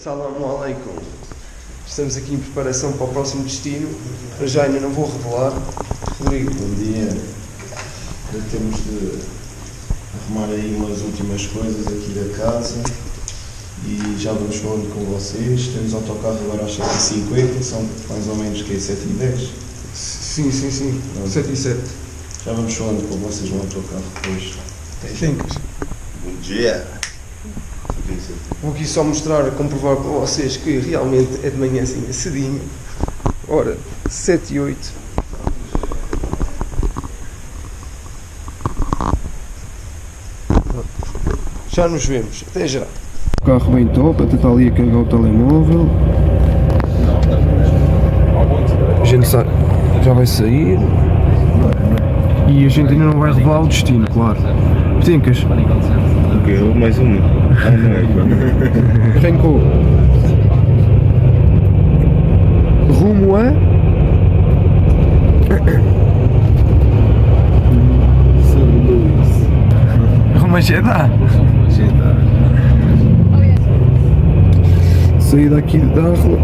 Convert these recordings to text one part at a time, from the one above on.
Salam alaikum. Estamos aqui em preparação para o próximo destino. Para já ainda não vou revelar. Rodrigo. Bom dia. Ainda temos de arrumar aí umas últimas coisas aqui da casa e já vamos falando com vocês. Temos autocarro agora às 7h50, são mais ou menos que 7h10. Sim. 7h07. Já vamos falando com vocês no autocarro depois. Thanks. Bom dia. Vou aqui só mostrar, comprovar para vocês que realmente é de manhãzinha cedinho. Ora, 7h08. Já nos vemos. Até já. O carro bem top, até está ali a carregar o telemóvel. A gente já vai sair. E a gente ainda não vai revelar o destino, claro. Petencas. Ok, mais um. Arrancou. Rumo a... Rumo a Jeddah. Saída aqui da rua.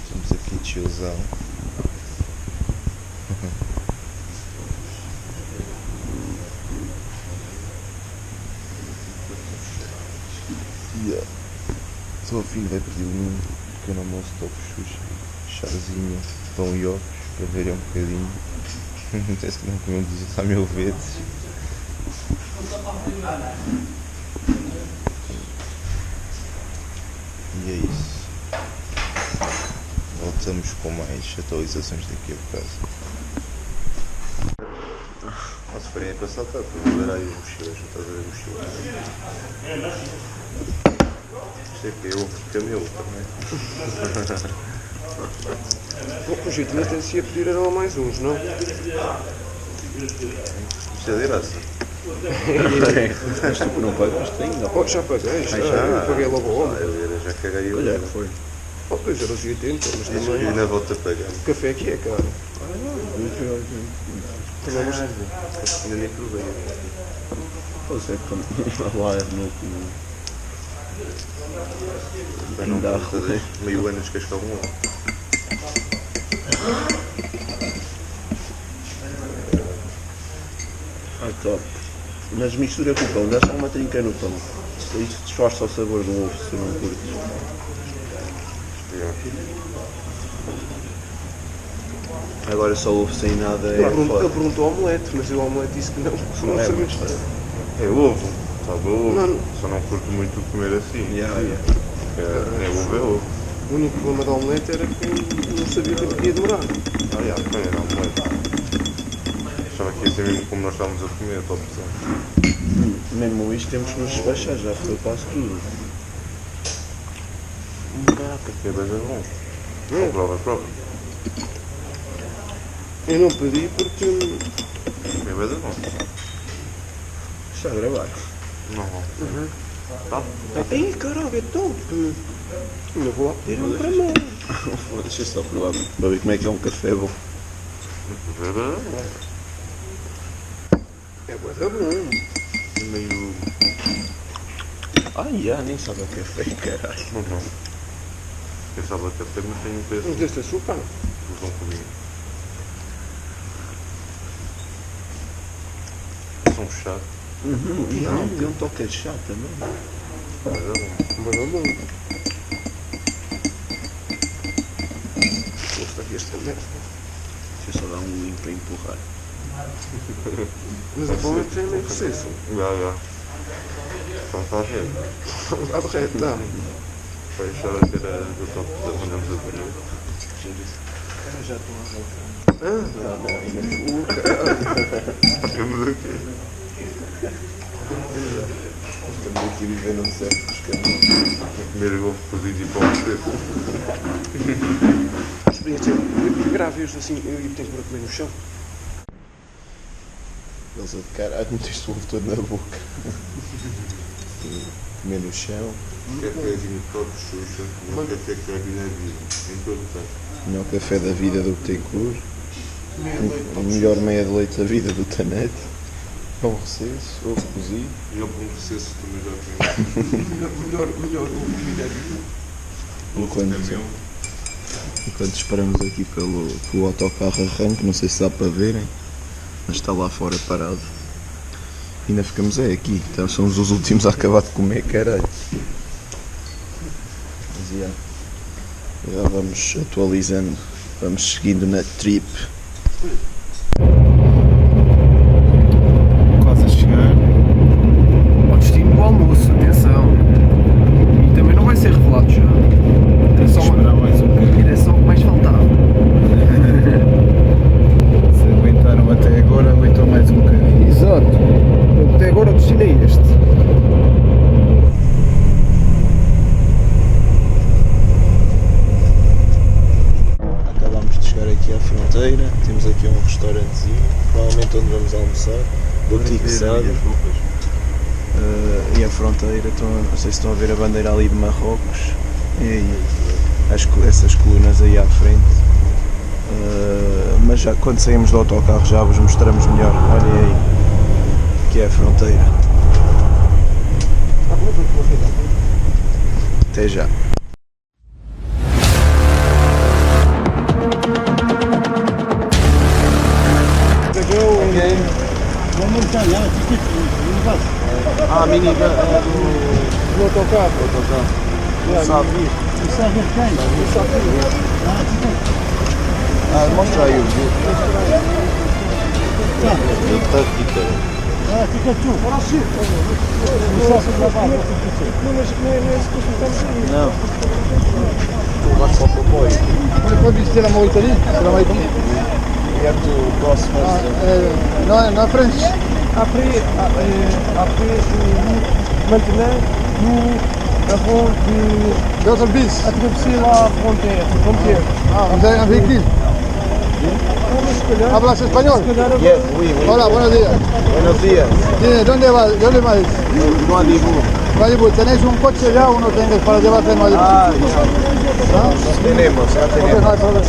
Estamos aqui de tiozão. Só o filho vai pedir um pequeno almoço top xuxa, chazinho, pão e ovos, para verem um bocadinho. Parece que não comemos isso há 1000 vezes. E é isso. Voltamos com mais atualizações daqui a bocado. Se forem a passar, está para ver aí o mochila, já estás a ver o mochila. Isto é que é ovo de camelo também. O jeito de até se ia pedir eram mais uns, não? Isto é de graça. Mas tu não pagaste ainda? Oh, já paguei, já paguei logo ao homem. Eu já caguei o Olha, que foi. Oh, 2,80€, mas e também... ainda volto a pagar. O café aqui é caro. Também mas... Ainda nem provei. Pois é, como lá no Não dá meio ano de cascal um. top. Mas mistura com o pão, dá só uma trinca no pão. Isso disfarça o sabor do ovo, se não curtes. Agora só ovo sem nada é Ele perguntou omelete, mas o omelete disse que não. Não é, sabia. É ovo, sabe ovo. Não. Só não curto muito comer assim. É ovo, é ovo. O único problema da omelete era que não sabia que podia demorar. Foi, era omelete. Achava que ia ser mesmo como nós estávamos a comer, a tua opção. Mesmo isto temos que nos despachar, já foi quase tudo. Caraca, que é bom. Prova. Eu não pedi porque... É bom. Está a gravar. Não. Tá? Ai, caralho, é top! Ainda vou lá pedir um para mim. Deixa eu só provar para ver como é que é um café bom. É bué da bom. Meio... Nem sabe o que é feio, caralho. Não. Pensava até ter, mas tenho um peso. Não deste açúcar? Não comi. São chato. Tem um toque de chá também. Mas é bom. Mas não bom. Gosto aqui esta merda. Deixa eu só dar um limpo para empurrar. Mas é bom é que já é meio recesso. Já. Então está reto. Está de reto, dá. Vai deixar a ter do toque da mandamos a ver. Já estou a Temos aqui. Estamos aqui vivendo no certo dos caminhos. Comer ovo cozido e pão seco. A experiência grave assim, eu tenho para comer no chão. Eles a de caralho, meteste o ovo todo na boca. Comer no chão. Cafézinho todo Xuxa. Um café que serve na vida. Em todo o tempo. O melhor café da vida do Betancourt. O melhor meia de leite da vida do Tanete. Pão recesso, ovo cozido. E eu com recesso também já Melhor comida Enquanto esperamos aqui pelo autocarro arranque, não sei se dá para verem, mas está lá fora parado. E ainda ficamos aqui, então somos os últimos a acabar de comer, caralho. Mas já vamos atualizando, vamos seguindo na trip. Quase a chegar ao destino do almoço, atenção. E também não vai ser revelado já. É só esperar mais um bocadinho. Era só o que mais faltava. Se aguentaram até agora, aguentam mais um bocadinho. Exato. Até agora o destino é este. Acabámos de chegar aqui à fronteira, temos aqui um restaurantezinho, provavelmente onde vamos almoçar, Boutique Sada. E a fronteira, não sei se estão a ver a bandeira ali de Marrocos, e aí, essas colunas aí à frente. Mas já, quando saímos do autocarro já vos mostramos melhor, olhem aí, que é a fronteira. Até já. Mini do autocarro. Não sabe vir. Mostra aí o vídeo. Não. Vai só para o boy. Pode visiter la Mauritanie? C'est la Mauritanie? We have to cross first. Non, French. Après, maintenant, nous avons D'autres bis. traversé la frontière. Vous avez un véhicule? ¿Hablas español? Yes, oui. Hola, buenos días. Buenos días. ¿Dónde vas? Nouadhibou. Nuadhibou. ¿Tenéis un coche ya o no tenéis para llevarte a Nuadhibou? Tenemos, ya Ok, tenemos. no hay problema.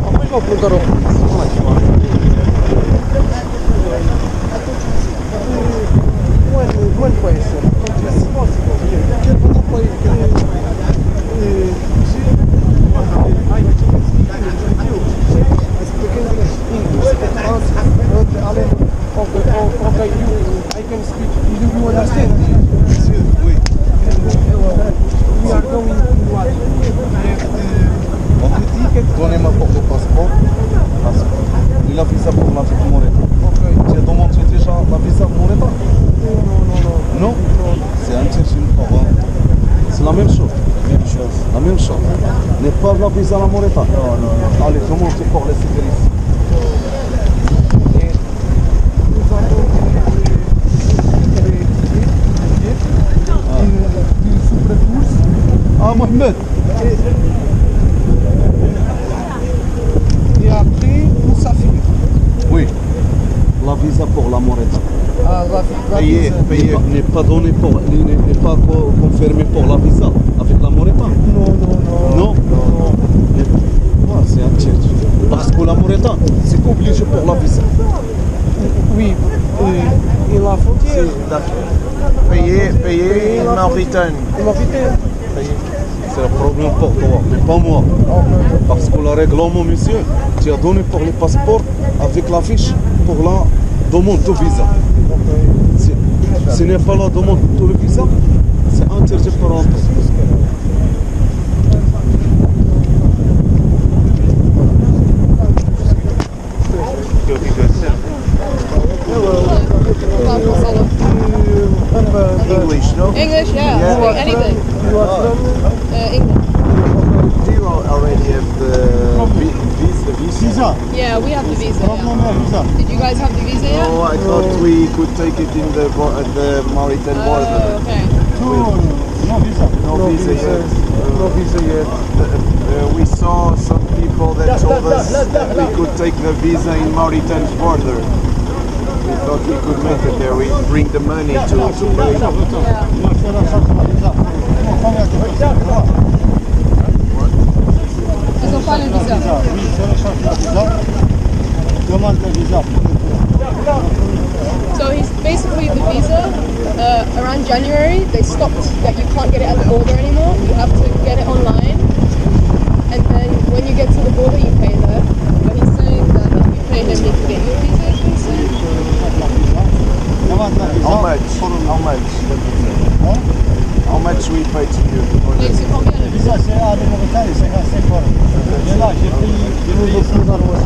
Vamos a preguntar When foi isso? Okay, I can speak. You understand? Oui. We are going to what? Votre ticket, donnez-moi pour le passeport. Il a visa pour l'Afrique Moreta. Tu as demandé déjà la visa Moreta? Non. C'est un chercheur pour c'est la même chose. La même chose. N'est pas la visa la Moreta? Non. Allez, demandez pour les sécurités. Ah, Mohamed. Et après, on s'affiche. Oui. La visa pour la Moreta. Ah, Payé n'est pas donné pour, n'est pas confirmé pour la visa avec la Moreta. Non. Ah, c'est un tchèque. Parce que la Moreta, c'est obligé pour la visa. Oui, et la frontière. Payer Mauritain. Mauritain. C'est le problème pour toi, mais pas moi. Parce que le règlement, monsieur, tu as donné pour le passeport avec la fiche pour la demande de visa. Ce n'est pas la demande de visa, c'est interdit pour entrer. English, no? English, yeah. Yeah. Speak anything. English. Do you already have the visa? Yeah, we have the visa. Problem Yeah. visa. Did you guys have the visa yet? Oh, I thought we could take it in the Mauritain border. Oh, okay. No visa. No visa yet. No visa yet. We saw some people that told us that we could take the visa in Mauritain's border. We thought we could make it there. We bring the money to pay. Ils ont pas le visa. Demande le visa. So he's basically the visa. Around January, they stopped that you can't get it at the border anymore. You have to get it online, and then when you get to the border, you pay there. But he's saying that if you pay him, he can get you a visa. Is what he's saying. Demande le visa. How much? How much? How much we pay to you? Donc c'est combien le Le visa? visa, c'est à Mauritanie, 55 euros. Et là, j'ai payé 100 euros.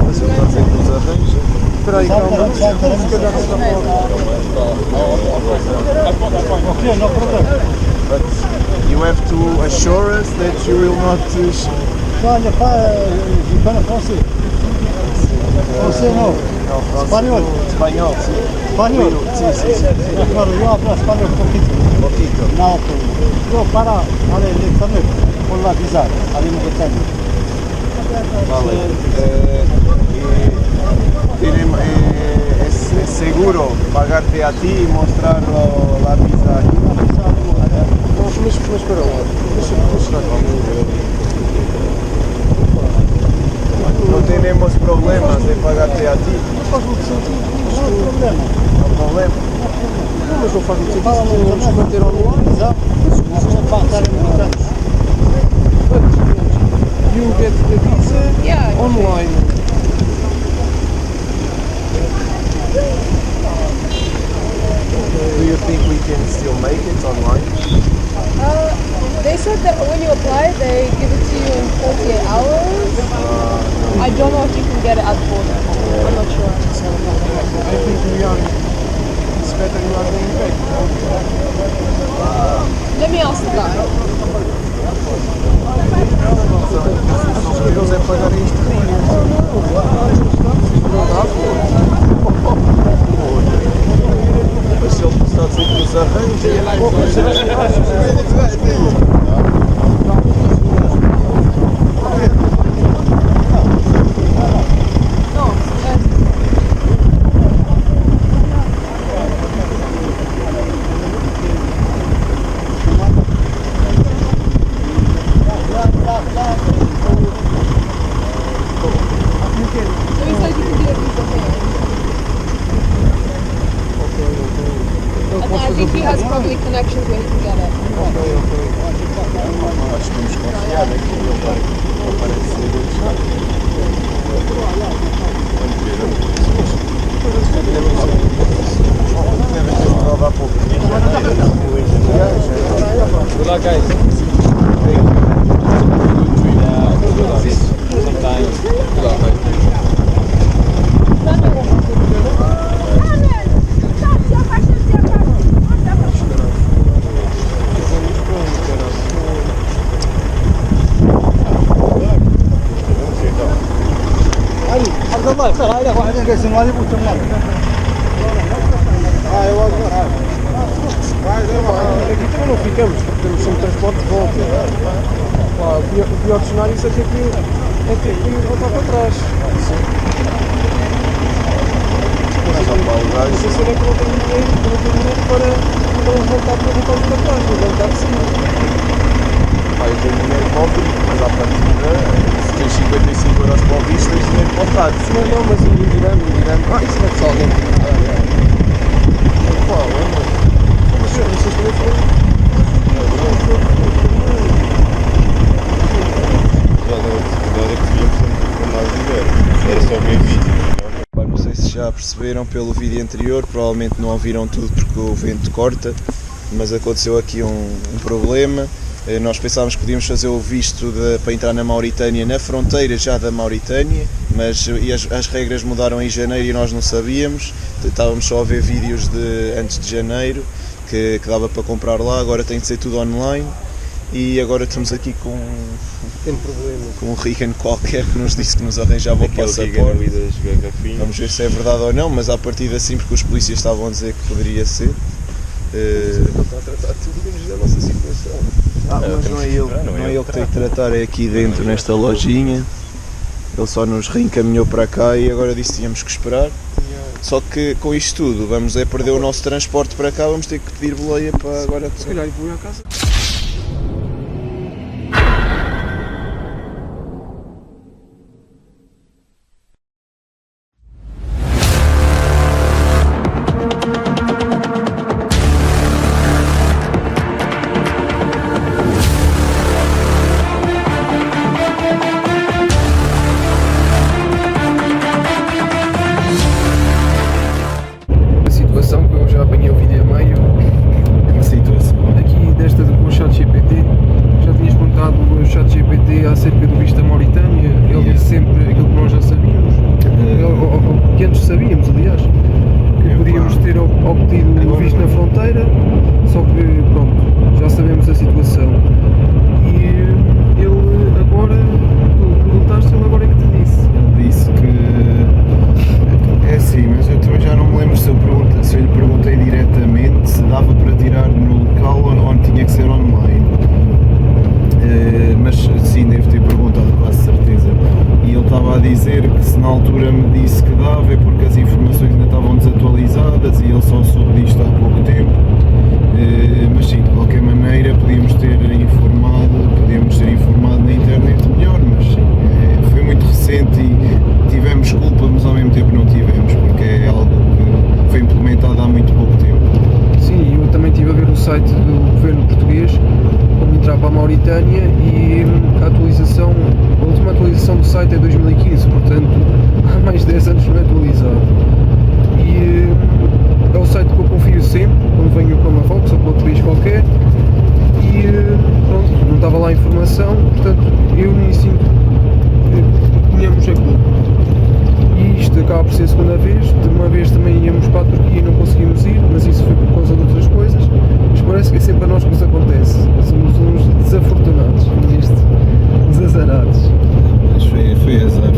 Mas eu estou a dizer que nos arranja. Espera aí, calma. Se calhar não está Ok, no problem. But you have to assure us that you will not. Ça, il n'y a pas, je parle français. Français, non. Espagnol. Espanhol, sim. Español. Sí, sí, sí. Claro, yo hablo español poquito. Poquito. No, yo para al internet con la visa, al Mauritania. Vale. Es seguro pagarte a ti y mostrar la visa aquí. Mas espera lá. Deixa será No tenemos problemas de pagarte a ti. não faz muito sentido. No hay problema. No problema. Não, mas não faz muito sentido. Vamos manter online. Visa, no para estar en Mauritania. You get the visa Yeah. online. Do you think we can still make it online? They said that when you apply, they give it to you in 48 hours. I don't know if you can get it at the border. I'm not sure. I think it's better you are going back. Let me ask the guy. Eles é pagarem isto Mas se ele está a dizer que nos arranja. So he said you can do a visa here. And I think he has probably connections where he can get it. Acho que vamos confiar aqui. Ele vai aparecer. Deve ter entrado há pouco. عبد الله يختار عليه واحد يقسم هذه وتمام. Aqui também não ficamos, porque temos sempre transporte de volta. Pá, o pior dos cenários é ter que voltar para trás. Mas a cena é que não tenho dinheiro para voltar para trás, vou voltar sim. Pá, eu tenho dinheiro para o visto, mas à partida, se tens 55 euros para o visto, tens dinheiro para o táxi. Não, mas Irã. Isso não é só alguém que qual? Mas vocês também foram. Nada que devíamos mais dinheiro. Era só ver vídeo. Pá, não sei se já perceberam pelo vídeo anterior, provavelmente não ouviram tudo porque o vento corta, mas aconteceu aqui um problema. Nós pensávamos que podíamos fazer o visto para entrar na Mauritânia, na fronteira já da Mauritânia, mas as regras mudaram em janeiro e nós não sabíamos. Estávamos só a ver vídeos de antes de janeiro que dava para comprar lá, agora tem de ser tudo online. E agora estamos aqui com um Rican qualquer que nos disse que nos arranjava o passaporte. Vamos ver se é verdade ou não, mas à partida sim, porque os polícias estavam a dizer que poderia ser. Está a tratar tudo menos da nossa situação. Mas não é ele que tem que tratar, é aqui dentro nesta lojinha. Ele só nos reencaminhou para cá e agora disse que tínhamos que esperar. Só que com isto tudo vamos perder o nosso transporte para cá, vamos ter que pedir boleia para agora. Se calhar vou ir à casa. Que eu já apanhei o vídeo a meio aqui desta com o ChatGPT. Já tinhas perguntado o ChatGPT acerca do visto da Mauritânia. Ele disse sempre aquilo que nós já sabíamos, ou que antes sabíamos, aliás, que podíamos ter obtido o visto na fronteira, só que pronto, já sabemos a situação. E ele agora, tu perguntaste, ele agora é que te disse. Ele disse que é assim, mas eu também já não me lembro se eu lhe perguntei diretamente se dava para tirar no local ou tinha que ser online. Mas sim, devo ter perguntado, quase certeza. E ele estava a dizer que se na altura me disse que dava é porque as informações ainda estavam desatualizadas e ele só soube disto há pouco tempo. Mas sim, de qualquer maneira podíamos ter informado na internet melhor, mas sim, foi muito recente e tivemos culpa, mas ao mesmo tempo não tivemos, porque é algo que foi implementado há muito pouco tempo. Sim, eu também estive a ver o site do governo português, como entrar para a Mauritânia, e a última atualização do site é 2015, portanto há mais de 10 anos não é atualizado. E é o site que eu confio sempre, quando venho para Marrocos ou para outro país qualquer, e pronto, não estava lá a informação, portanto eu nem sinto que tínhamos a culpa. E isto acaba por ser a segunda vez. De uma vez também íamos para a Turquia e não conseguimos ir, mas isso foi por causa de outras coisas. Mas parece que é sempre a nós que nos acontece. Somos uns desafortunados nisto, uns azarados. Mas foi azar.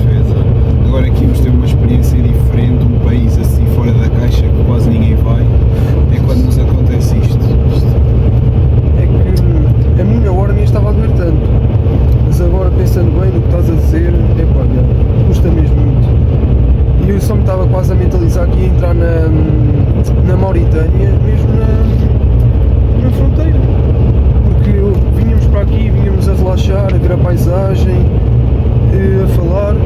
Agora aqui vamos ter uma experiência diferente, um país assim fora da caixa que quase ninguém vai. É quando nos acontece isto. É que a minha hora nem estava a doer tanto. Mas agora pensando bem no que estás a dizer, custa mesmo muito. E eu só me estava quase a mentalizar que ia entrar na Mauritânia, mesmo na fronteira. Porque vínhamos para aqui, vínhamos a relaxar, a ver a paisagem, a falar,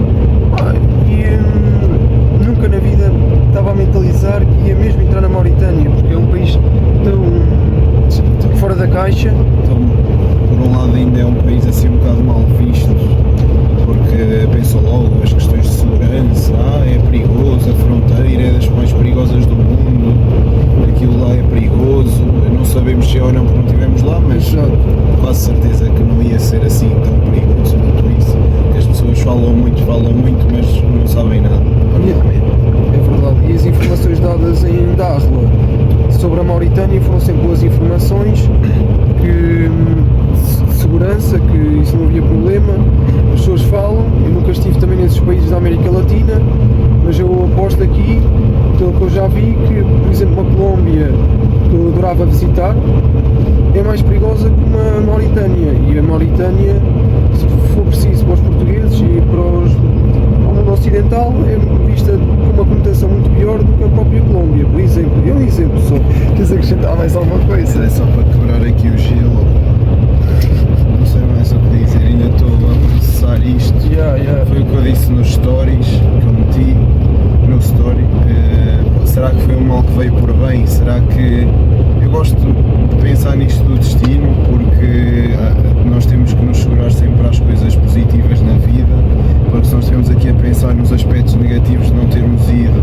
e nunca na vida estava a mentalizar que ia mesmo entrar na Mauritânia, porque é um país tão fora da caixa. Então, por um lado ainda é um país assim um bocado mal visto, porque pensam logo as questões de segurança, é perigoso, a fronteira é das mais perigosas do mundo, aquilo lá é perigoso, não sabemos se é ou não porque não estivemos lá, mas quase certeza que não ia ser assim tão perigoso quanto isso. As pessoas falam muito, mas não sabem nada. É verdade, e as informações dadas em Darla sobre a Mauritânia foram sempre boas informações, que segurança, que isso não havia problema, as pessoas falam. Eu nunca estive também nesses países da América Latina, mas eu aposto aqui, pelo que eu já vi, que por exemplo uma Colômbia, que eu adorava visitar, é mais perigosa que uma Mauritânia, e a Mauritânia, se for preciso para os portugueses e para o mundo ocidental, é vista com uma conotação muito pior do que a própria Colômbia, por exemplo. É um exemplo só. Queres acrescentar mais alguma coisa? É só para quebrar aqui o gelo. Não sei mais. gravar isto. Foi o que eu disse nos stories que eu meti no story. Será que foi um mal que veio por bem? Será que eu gosto de pensar nisto do destino, porque nós temos que nos segurar sempre às coisas positivas na vida, porque se nós estivermos aqui a pensar nos aspectos negativos de não termos ido,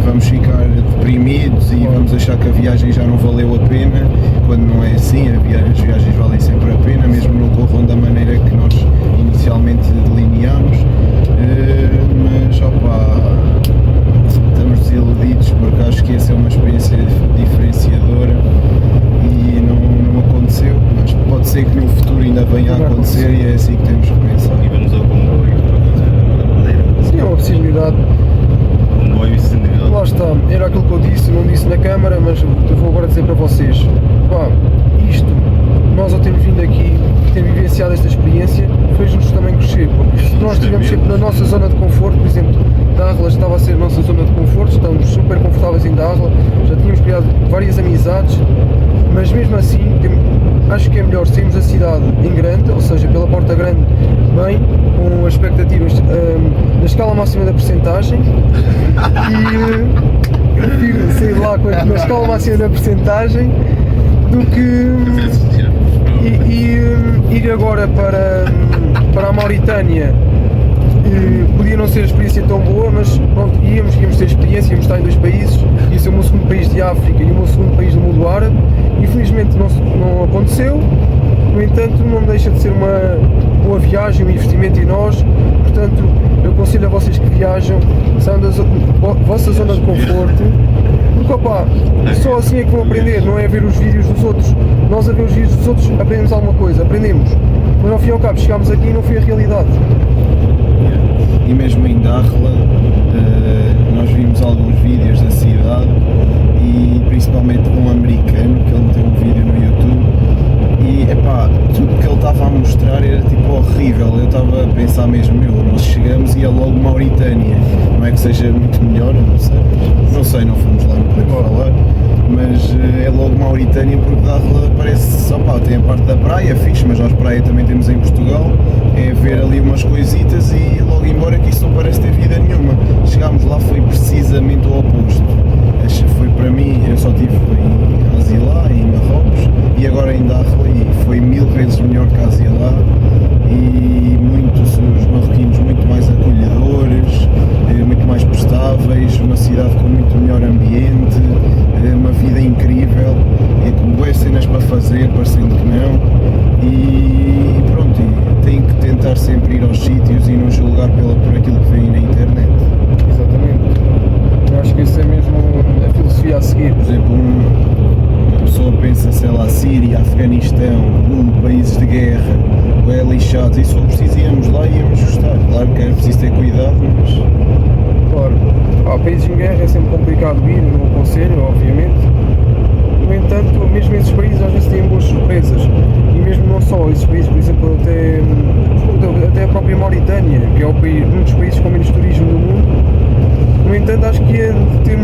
vamos ficar deprimidos e vamos achar que a viagem já não valeu a pena, quando não é assim. As viagens valem sempre a pena, mesmo não corram da maneira que nós inicialmente delineámos, mas opa, estamos desiludidos porque acho que essa é uma experiência diferenciadora e não aconteceu, mas pode ser que no futuro ainda venha a acontecer e é assim que temos que pensar. E vamos ao comboio para Madeira. Sim, é uma possibilidade. Comboio e Senegal. Lá está, era aquilo que eu disse, não disse na câmara, mas eu vou agora dizer para vocês. Pá, isto, nós ao termos vindo aqui, termos vivenciado esta experiência, fez-nos também crescer, porque se nós estivemos sempre na nossa zona de conforto, por exemplo, Darla estava a ser a nossa zona de conforto, estamos super confortáveis em Darla, já tínhamos criado várias amizades, mas mesmo assim acho que é melhor sairmos da cidade em grande, ou seja, pela porta grande, bem, com as expectativas na escala máxima da percentagem e prefiro sair lá na escala máxima da percentagem do que ir agora para a Mauritânia. Podia não ser a experiência tão boa, mas pronto, íamos ter experiência, íamos estar em 2 países, ia ser o meu segundo país de África e o meu segundo país do mundo árabe. Infelizmente não aconteceu, no entanto não deixa de ser uma boa viagem, um investimento em nós, portanto eu aconselho a vocês que viajam, saiam da vossa zona de conforto, porque opá, só assim é que vão aprender, não é a ver os vídeos dos outros. Nós a ver os vídeos dos outros aprendemos alguma coisa, aprendemos, mas ao fim e ao cabo chegámos aqui e não foi a realidade. E mesmo em Darla, nós vimos alguns vídeos da cidade e principalmente de um americano que ele meteu um vídeo no YouTube e epá, tudo que ele estava a mostrar era tipo horrível. Eu estava a pensar mesmo, nós chegamos e é logo Mauritânia, não é que seja muito melhor, não sei, não fomos lá, não podemos falar, mas é logo Mauritânia porque Darla parece, só pá, tem a parte da praia, fixe, mas nós praia também temos em Portugal, é ver ali umas coisitas e logo embora, que isso não parece ter vida nenhuma. Chegámos lá, foi precisamente o oposto. Foi para mim, eu só estive em Azilá, em Marrocos, e agora em Darla, e foi 1000 vezes melhor que Azilá, e os marroquinos muito mais acolhedores, muito mais prestáveis, uma cidade com muito melhor ambiente, uma vida incrível, e com boas cenas para fazer, parecendo que não, e pronto, tem que tentar sempre ir aos sítios e não julgar por aquilo que vem na internet. Exatamente. Eu acho que isso é mesmo a filosofia a seguir. Por exemplo, uma pessoa pensa, sei lá, Síria, Afeganistão, países de guerra, é lixados, e se for preciso íamos lá e íamos gostar. Claro que é preciso ter cuidado, mas... Claro, países em guerra é sempre complicado ir, não aconselho, obviamente. No entanto, mesmo esses países às vezes têm boas surpresas. E mesmo não só esses países, por exemplo, até a própria Mauritânia, que é um dos países com menos turismo do mundo. No entanto, acho que é de ter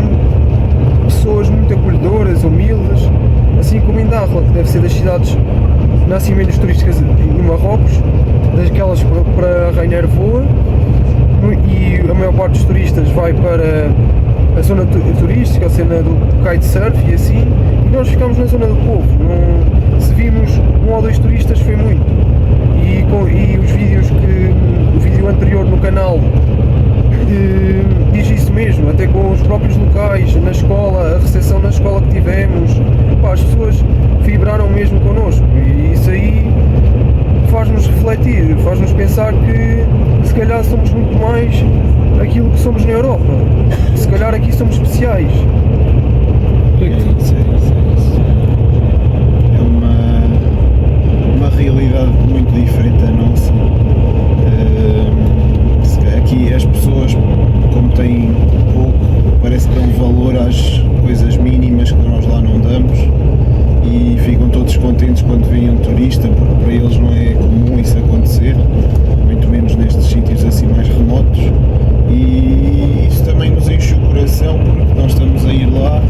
pessoas muito acolhedoras, humildes, assim como em Darla, que deve ser das cidades assim menos turísticas em Marrocos, daquelas para Rainer voa, e a maior parte dos turistas vai para a zona turística, a cena do kitesurf e assim, e nós ficamos na zona do povo. Se vimos 1 ou 2 turistas foi muito, e os vídeos o vídeo anterior no canal diz isso mesmo, até com os próprios locais, na escola, a recepção na escola que tivemos, pá, as pessoas vibraram mesmo connosco, e isso aí faz-nos refletir, faz-nos pensar que se calhar somos muito mais aquilo que somos na Europa, se calhar aqui somos especiais. É uma realidade muito diferente da nossa. Aqui as pessoas, como têm pouco, parece que dão valor às coisas mínimas que nós lá não damos, e ficam todos contentes quando vem um turista, porque para eles não é comum isso acontecer, muito menos nestes sítios assim mais remotos, e isso também nos enche o coração, porque nós estamos a ir lá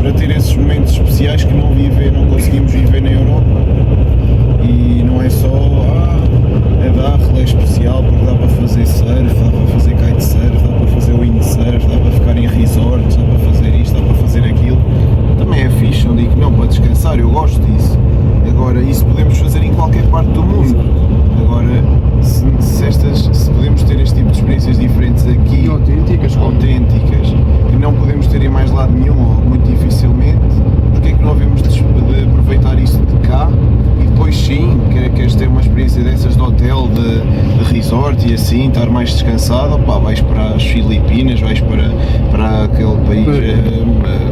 para ter esses momentos especiais que não conseguimos viver na Europa, e não é só resort e assim, estar mais descansado, opá, vais para as Filipinas, vais para aquele país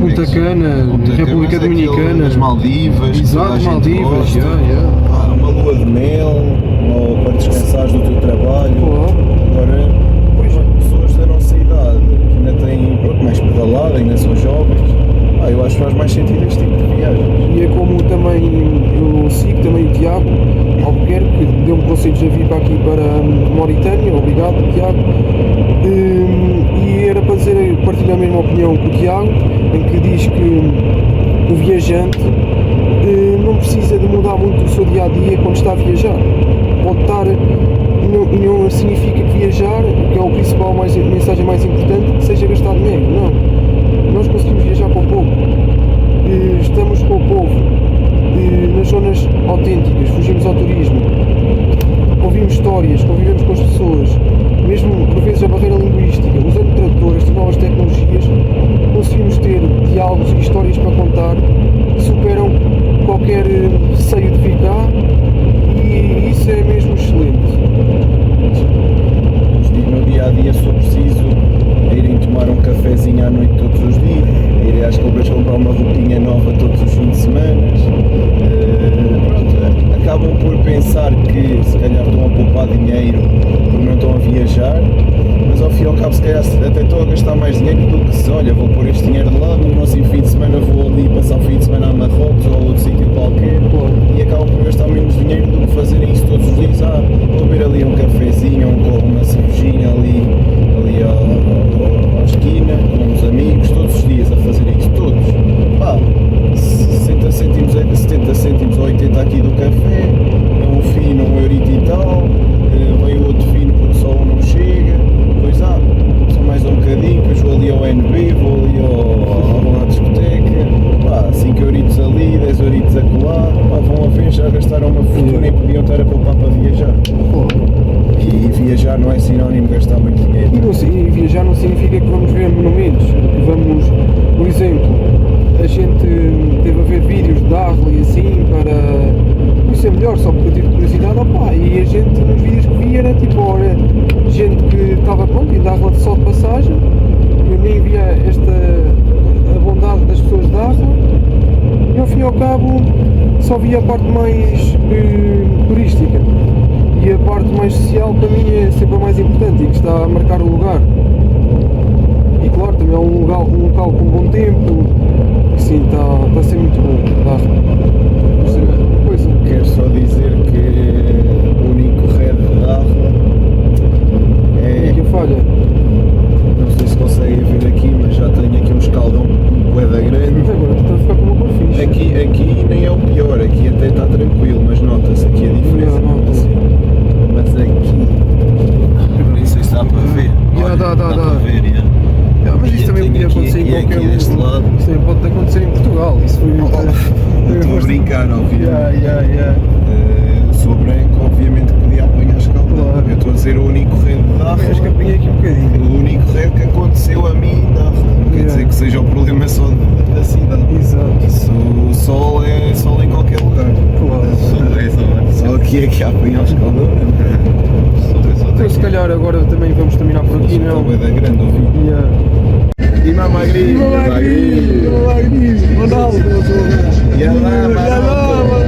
Punta Cana, República Dominicana, as Maldivas, que toda a Exato, gente Maldivas, gosta. Uma lua de mel, ou para descansares do teu trabalho. Agora, pessoas da nossa idade que ainda têm mais pedalada, ainda são jovens, eu acho que faz mais sentido este tipo de viagem. E é como também eu sigo também o Tiago Albuquerque, que deu-me conselhos a vir para aqui para a Mauritânia, obrigado Tiago, e era para dizer, partilhar a mesma opinião que o Tiago, em que diz que o viajante não precisa de mudar muito o seu dia a dia quando está a viajar. Pode estar, e não significa que viajar, que é o principal, mensagem mais importante, seja gastar dinheiro, não. Nós conseguimos viajar com pouco, estamos com o povo, nas zonas autênticas, fugimos ao turismo, ouvimos histórias, convivemos com as pessoas, mesmo por vezes a barreira linguística, usando tradutores, estas novas tecnologias, conseguimos ter diálogos e histórias para contar que superam qualquer receio de vir cá, e isso é mesmo excelente. No dia a dia, se for preciso, irem tomar um cafezinho à noite todos os dias, irem às compras comprar uma roupinha nova todos os fins de semana. Pronto, acabam por pensar que se calhar estão a poupar dinheiro porque não estão a viajar, mas ao fim e ao cabo se calhar até estão a gastar mais dinheiro do que se olha, vou pôr este dinheiro de lado, no próximo fim de semana vou ali passar o fim de semana a Marrocos ou a outro sítio qualquer, e acabam por gastar menos dinheiro do que fazerem isso todos os dias. Vou beber ali um cafezinho, uma cervejinha ali à esquina, com os amigos, todos os dias a fazer isso, todos. 70 cêntimos ou 80 aqui do café, é um fino, €1 e tal, vem o outro fino porque só um não chega, depois só mais um bocadinho, depois vou ali ao NB, vou ali à discoteca, 5 euritos ali, 10 euritos acolá, vão a ver, já gastaram uma fortuna e podiam estar a poupar para viajar. E viajar não é sinónimo de gastar muito dinheiro. E viajar não significa que vamos ver monumentos, que vamos, por exemplo, a gente teve a ver vídeos de Darla e assim para isso é melhor, só porque eu tive curiosidade, e a gente nos vídeos que via era tipo, gente que estava pronto em Darla só de passagem, eu nem via a bondade das pessoas de Darla, e ao fim e ao cabo só via a parte mais turística. E a parte mais social para mim é sempre a mais importante e que está a marcar o lugar. E claro, também é um local com bom tempo, e sim, está a ser muito bom. Quero só dizer que o único red de Darla é... que falha. Não sei se conseguem ver aqui, mas já tenho aqui um escaldão bué grande. Agora estou a ficar com uma cor fixe. Aqui nem é o pior, aqui até está tranquilo, mas nota-se aqui a diferença. Mas aqui, nem sei se dá para ver. Dá para ver, mas isso também podia acontecer em qualquer lugar. Deste lado. Isso também pode acontecer em Portugal. Isso foi Estou a brincar, obviamente. Sou branco, obviamente que podia apanhar escaldão. Claro. Eu estou a dizer o único red de Darla. Acho que apanhei aqui um bocadinho. O único red que aconteceu a mim em Darla. Não quer dizer que seja o problema só da cidade. Exato. O sol é sol em qualquer lugar. Claro. Só aqui é que há apanhar escaldão. Então se calhar agora também vamos terminar por aqui, não? Está bem da grande o vídeo. Ima Magri, Ronaldo. E a lama.